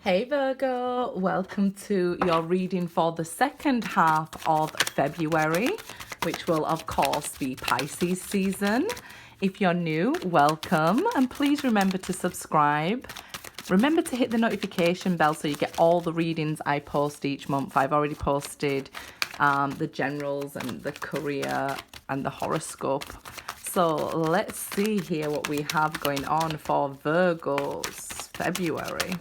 Hey Virgo, welcome to your reading for the second half of February, which will of course be Pisces season. If you're new, welcome, and please remember to subscribe. Remember to hit the notification bell so you get all the readings I post each month. I've already posted the generals and the career and the horoscope. So let's see here what we have going on for Virgo's February.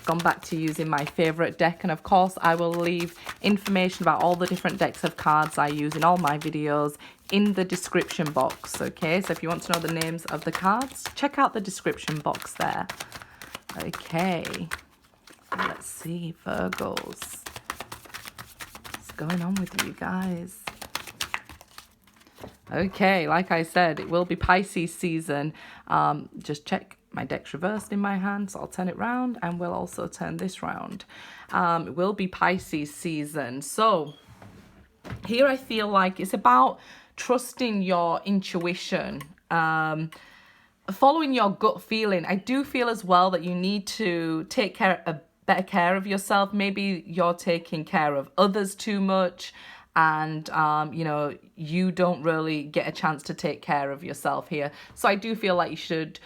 Gone back to using my favorite deck, and of course I will leave information about all the different decks of cards I use in all my videos in the description box. Okay, so if you want to know the names of the cards, check out the description box there. Okay, let's see, Virgos, what's going on with you guys? Okay, like I said, it will be Pisces season. Just check my deck's reversed in my hand, so I'll turn it round, and we'll also turn this round. It will be Pisces season. So here I feel like it's about trusting your intuition, following your gut feeling. I do feel as well that you need to take better care of yourself. Maybe you're taking care of others too much, and you don't really get a chance to take care of yourself here. So I do feel like you should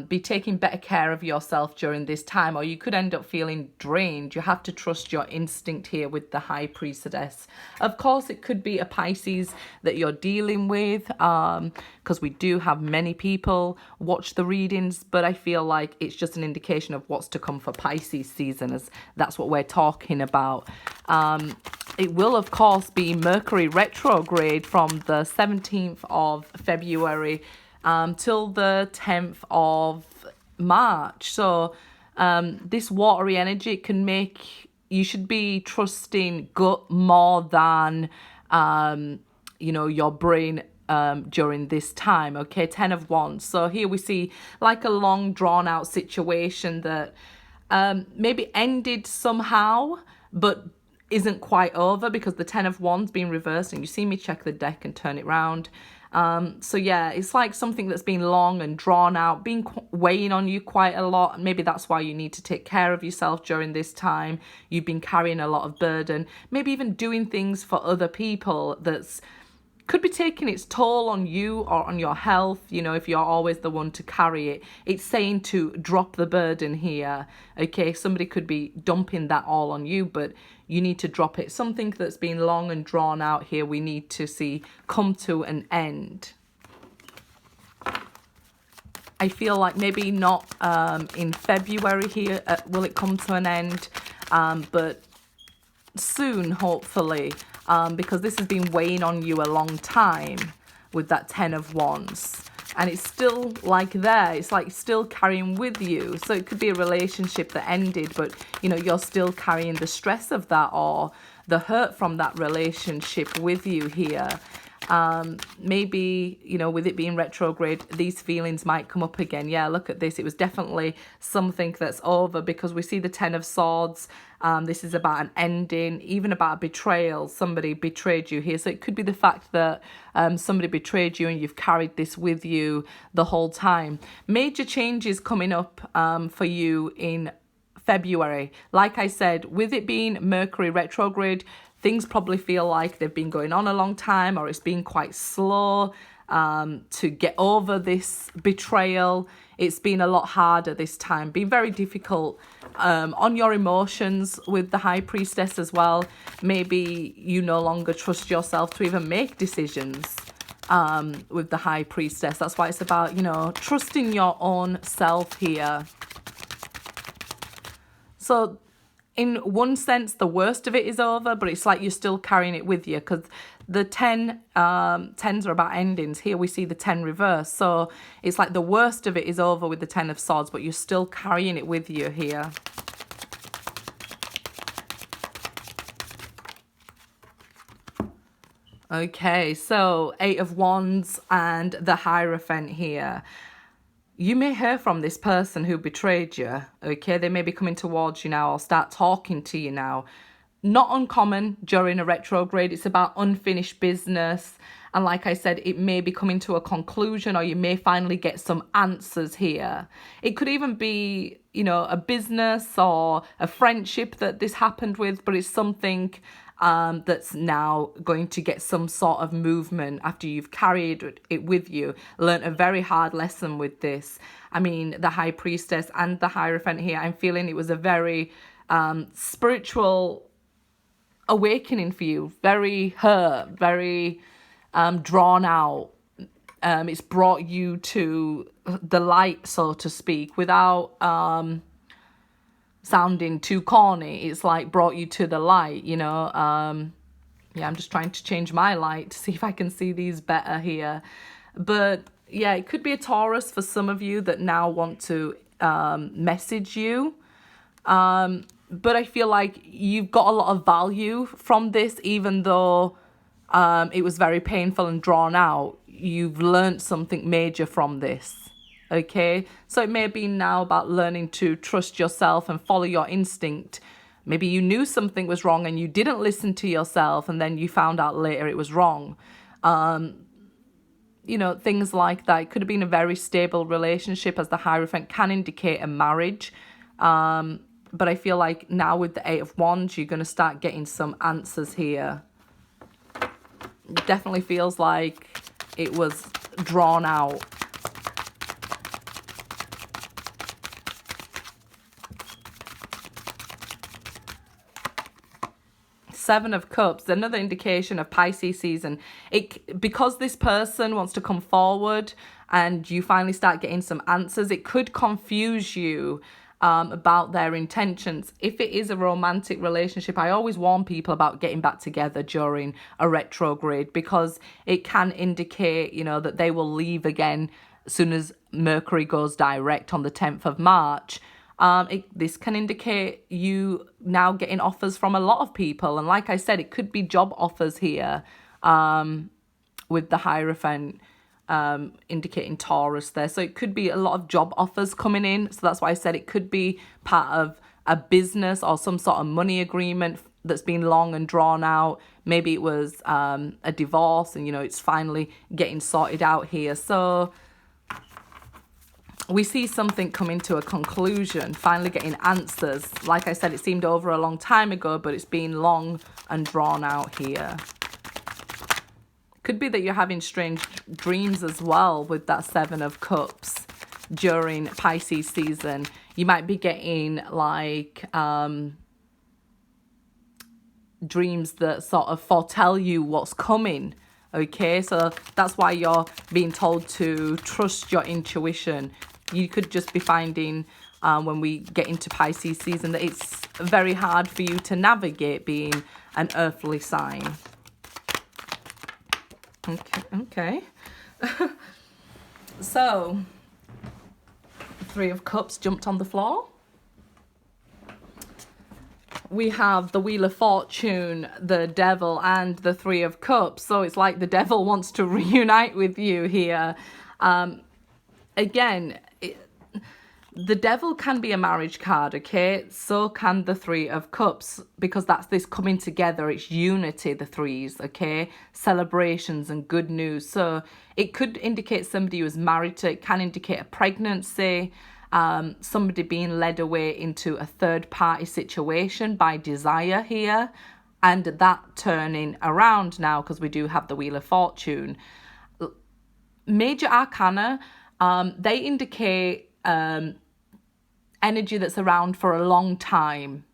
be taking better care of yourself during this time, or you could end up feeling drained. You have to trust your instinct here with the High Priestess. Of course, it could be a Pisces that you're dealing with, because we do have many people watch the readings, but I feel like it's just an indication of what's to come for Pisces season, as that's what we're talking about. It will, of course, be Mercury retrograde from the 17th of February till the 10th of March. So this watery energy can make, you should be trusting gut more than, your brain during this time. Okay, 10 of Wands. So here we see like a long drawn out situation that maybe ended somehow, but isn't quite over, because the 10 of Wands being reversed, and you see me check the deck and turn it round. So yeah, it's like something that's been long and drawn out, been weighing on you quite a lot. And maybe that's why you need to take care of yourself during this time. You've been carrying a lot of burden, maybe even doing things for other people that's could be taking its toll on you or on your health. If you're always the one to carry it, it's saying to drop the burden here. Okay, somebody could be dumping that all on you, but you need to drop it. Something that's been long and drawn out here, we need to see come to an end. I feel like maybe not in February here will it come to an end, but soon, hopefully, because this has been weighing on you a long time with that 10 of Wands, and it's still like there, it's like still carrying with you. So it could be a relationship that ended, but you're still carrying the stress of that or the hurt from that relationship with you here. Maybe with it being retrograde, these feelings might come up again. Yeah, look at this, it was definitely something that's over, because we see the 10 of Swords. This is about an ending, even about a betrayal. Somebody betrayed you here, so it could be the fact that somebody betrayed you and you've carried this with you the whole time. Major changes coming up for you in February. Like I said, with it being Mercury retrograde, things probably feel like they've been going on a long time, or it's been quite slow to get over this betrayal. It's been a lot harder this time, been very difficult on your emotions with the High Priestess as well. Maybe you no longer trust yourself to even make decisions with the High Priestess. That's why it's about, trusting your own self here. So in one sense, the worst of it is over, but it's like you're still carrying it with you, because the 10, 10s are about endings. Here we see the 10 reverse. So it's like the worst of it is over with the 10 of Swords, but you're still carrying it with you here. Okay, so 8 of Wands and the Hierophant here. You may hear from this person who betrayed you, okay? They may be coming towards you now or start talking to you now. not uncommon during a retrograde. It's about unfinished business. And like I said, it may be coming to a conclusion, or you may finally get some answers here. It could even be, a business or a friendship that this happened with, but it's something that's now going to get some sort of movement after you've carried it with you, learned a very hard lesson with this. I mean, the High Priestess and the Hierophant here, I'm feeling it was a very spiritual awakening for you, very hurt, very drawn out. It's brought you to the light, so to speak, without sounding too corny. It's like brought you to the light, I'm just trying to change my light to see if I can see these better here. But yeah, it could be a Taurus for some of you that now want to message you. But I feel like you've got a lot of value from this, even though it was very painful and drawn out. You've learned something major from this. Okay, so it may be now about learning to trust yourself and follow your instinct. Maybe you knew something was wrong and you didn't listen to yourself, and then you found out later it was wrong. Things like that. It could have been a very stable relationship, as the Hierophant can indicate a marriage. But I feel like now with the Eight of Wands, you're going to start getting some answers here. It definitely feels like it was drawn out. Seven of Cups, another indication of Pisces season. Because this person wants to come forward and you finally start getting some answers, it could confuse you about their intentions. If it is a romantic relationship, I always warn people about getting back together during a retrograde, because it can indicate, that they will leave again as soon as Mercury goes direct on the 10th of March. This can indicate you now getting offers from a lot of people. And like I said, it could be job offers here with the Hierophant indicating Taurus there. So it could be a lot of job offers coming in. So that's why I said it could be part of a business or some sort of money agreement that's been long and drawn out. Maybe it was a divorce and, it's finally getting sorted out here. So we see something coming to a conclusion, finally getting answers. Like I said, it seemed over a long time ago, but it's been long and drawn out here. Could be that you're having strange dreams as well with that Seven of Cups during Pisces season. You might be getting like dreams that sort of foretell you what's coming. Okay, so that's why you're being told to trust your intuition. You could just be finding when we get into Pisces season that it's very hard for you to navigate being an earthly sign. Okay. So, Three of Cups jumped on the floor. We have the Wheel of Fortune, the Devil, and the Three of Cups. So it's like the Devil wants to reunite with you here. Again, the Devil can be a marriage card, okay? So can the Three of Cups, because that's this coming together. It's unity, the threes, okay? Celebrations and good news. So it could indicate somebody who is married to, it can indicate a pregnancy, somebody being led away into a third party situation by desire here, and that turning around now because we do have the Wheel of Fortune. Major Arcana, they indicate energy that's around for a long time,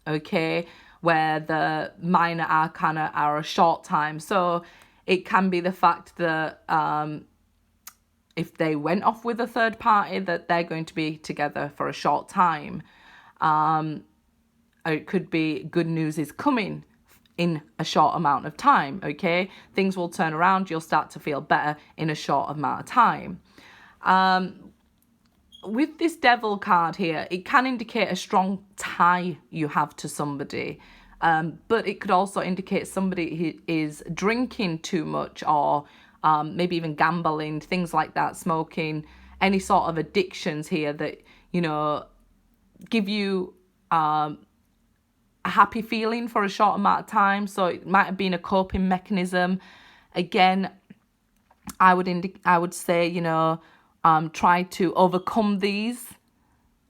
okay, where the minor arcana are a short time. So it can be the fact that if they went off with a third party, that they're going to be together for a short time. Or it could be good news is coming in a short amount of time, okay? Things will turn around. You'll start to feel better in a short amount of time. With this Devil card here, it can indicate a strong tie you have to somebody. But it could also indicate somebody who is drinking too much, or maybe even gambling, things like that, smoking, any sort of addictions here that, give you a happy feeling for a short amount of time. So it might have been a coping mechanism. Again, I would say, you know, try to overcome these,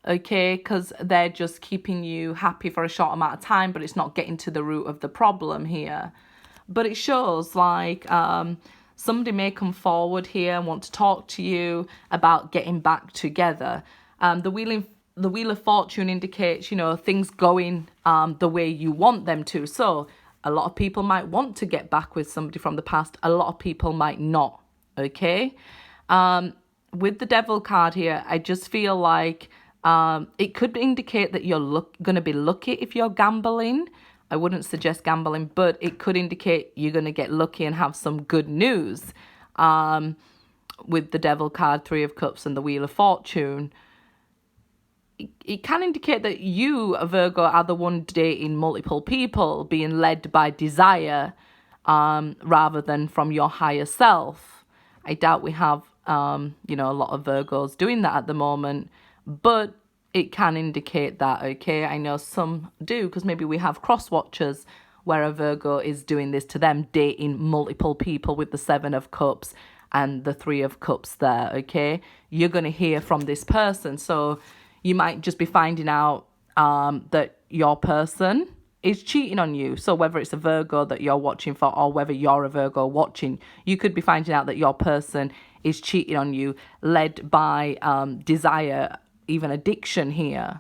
okay, because they're just keeping you happy for a short amount of time, but it's not getting to the root of the problem here. But it shows like somebody may come forward here and want to talk to you about getting back together. The Wheel of Fortune indicates, you know, things going the way you want them to. So a lot of people might want to get back with somebody from the past. A lot of people might not, okay? With the Devil card here, I just feel like it could indicate that you're going to be lucky if you're gambling. I wouldn't suggest gambling, but it could indicate you're going to get lucky and have some good news. With the Devil card, Three of Cups, and the Wheel of Fortune, it can indicate that you, Virgo, are the one dating multiple people, being led by desire rather than from your higher self. I doubt we have, you know, a lot of Virgos doing that at the moment, but it can indicate that, okay? I know some do, because maybe we have cross watchers where a Virgo is doing this to them, dating multiple people with the Seven of Cups and the Three of Cups there, okay? You're going to hear from this person. So you might just be finding out that your person is cheating on you. So whether it's a Virgo that you're watching for or whether you're a Virgo watching, you could be finding out that your person is cheating on you, led by desire, even addiction here.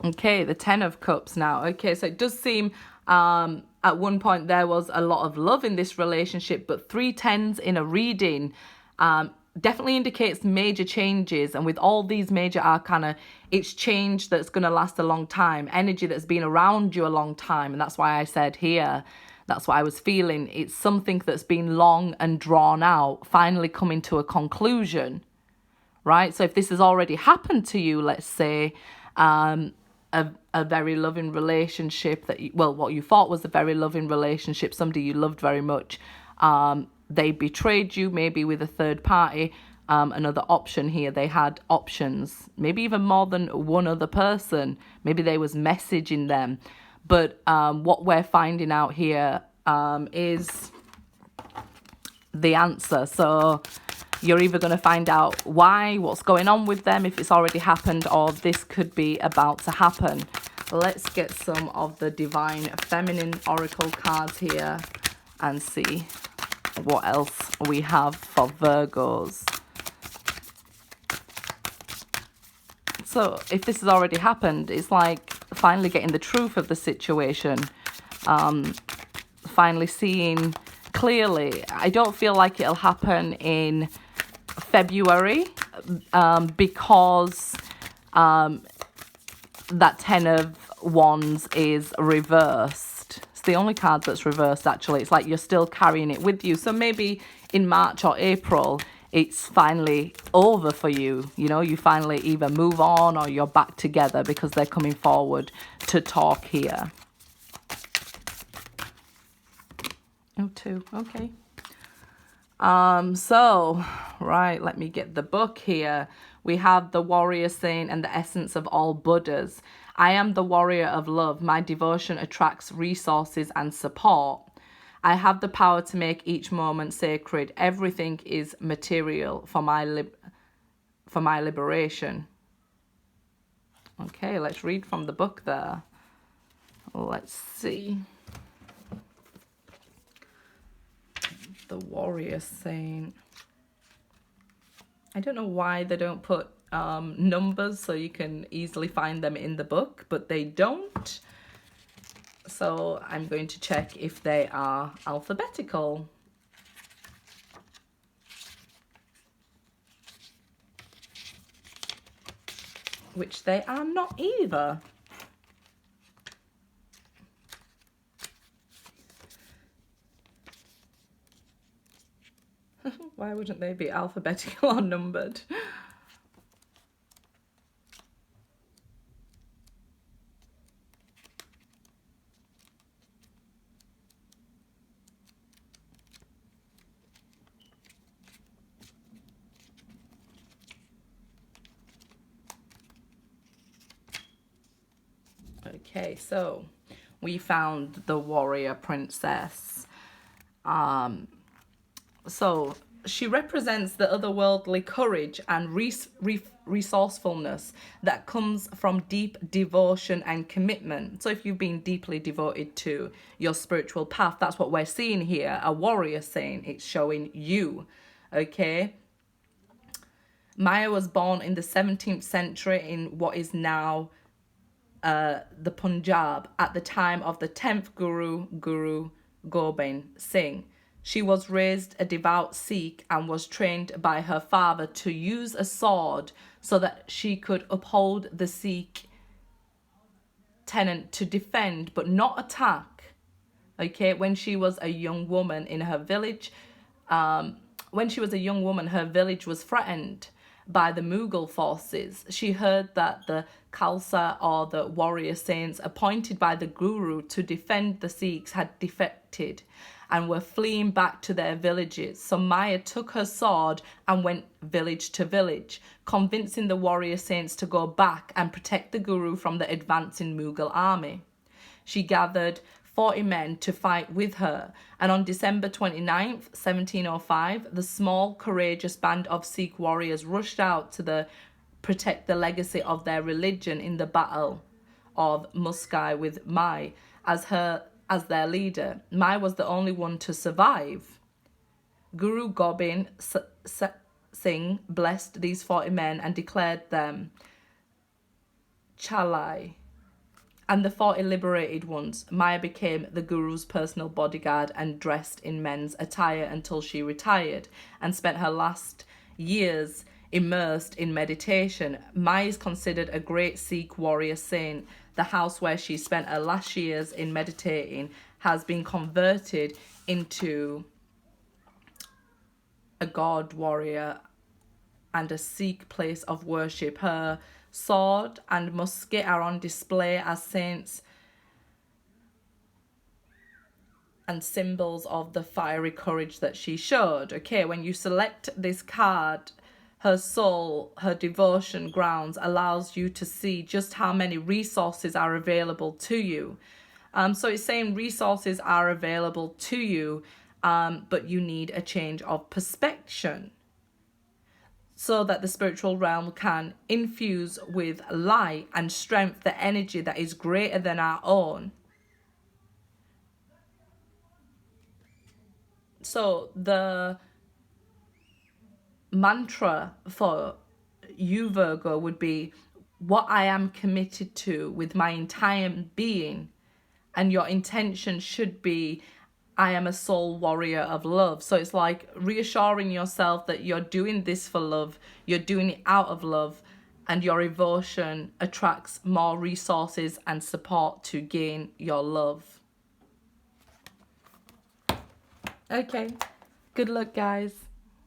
Okay, the Ten of Cups now. Okay, so it does seem at one point there was a lot of love in this relationship, but 3 tens in a reading definitely indicates major changes. And with all these major arcana, it's change that's going to last a long time, energy that's been around you a long time. And that's why I said here, that's what I was feeling. It's something that's been long and drawn out, finally coming to a conclusion, right? So if this has already happened to you, let's say, a very loving relationship that, what you thought was a very loving relationship, somebody you loved very much, they betrayed you, maybe with a third party. Another option here, they had options, maybe even more than one other person. Maybe they was messaging them. But what we're finding out here is the answer. So you're either going to find out what's going on with them, if it's already happened, or this could be about to happen. Let's get some of the Divine Feminine Oracle cards here and see what else we have for Virgos. So if this has already happened, it's like finally getting the truth of the situation, finally seeing clearly. I don't feel like it'll happen in February because that Ten of Wands is reversed. It's the only card that's reversed, actually. It's like you're still carrying it with you. So maybe in March or April, it's finally over for you. You know, you finally either move on or you're back together because they're coming forward to talk here. Oh, 2. Okay. So, right, let me get the book here. We have the Warrior Saint and the Essence of All Buddhas. I am the warrior of love. My devotion attracts resources and support. I have the power to make each moment sacred. Everything is material for my liberation. Okay, let's read from the book there. Let's see. The Warrior Saint. I don't know why they don't put numbers so you can easily find them in the book, but they don't. So I'm going to check if they are alphabetical. Which they are not either. Why wouldn't they be alphabetical or numbered? Okay, so we found the warrior princess. So she represents the otherworldly courage and resourcefulness that comes from deep devotion and commitment. So if you've been deeply devoted to your spiritual path, that's what we're seeing here. A warrior saying, it's showing you. Okay. Maya was born in the 17th century in what is now the Punjab at the time of the 10th Guru Gobind Singh. She was raised a devout Sikh and was trained by her father to use a sword so that she could uphold the Sikh tenet to defend but not attack. Okay, when she was a young woman in her village, her village was threatened by the Mughal forces. She heard that the Khalsa, or the warrior saints appointed by the Guru to defend the Sikhs, had defected and were fleeing back to their villages. So Maya took her sword and went village to village, convincing the warrior saints to go back and protect the Guru from the advancing Mughal army. She gathered 40 men to fight with her, and on December 29th, 1705, the small, courageous band of Sikh warriors rushed out to protect the legacy of their religion in the Battle of Muskai with Mai as their leader. Mai was the only one to survive. Guru Gobind Singh blessed these 40 men and declared them Chalai. And the 40 liberated ones. Maya became the Guru's personal bodyguard and dressed in men's attire until she retired and spent her last years immersed in meditation. Maya is considered a great Sikh warrior saint. The house where she spent her last years in meditating has been converted into a god warrior and a Sikh place of worship. Her sword and musket are on display as saints and symbols of the fiery courage that she showed. Okay, when you select this card, her soul, her devotion grounds, allows you to see just how many resources are available to you. So it's saying resources are available to you, but you need a change of perspective, so that the spiritual realm can infuse with light and strength the energy that is greater than our own. So the mantra for you, Virgo, would be what I am committed to with my entire being. And your intention should be, I am a soul warrior of love. So it's like reassuring yourself that you're doing this for love, you're doing it out of love, and your devotion attracts more resources and support to gain your love. Okay, good luck, guys.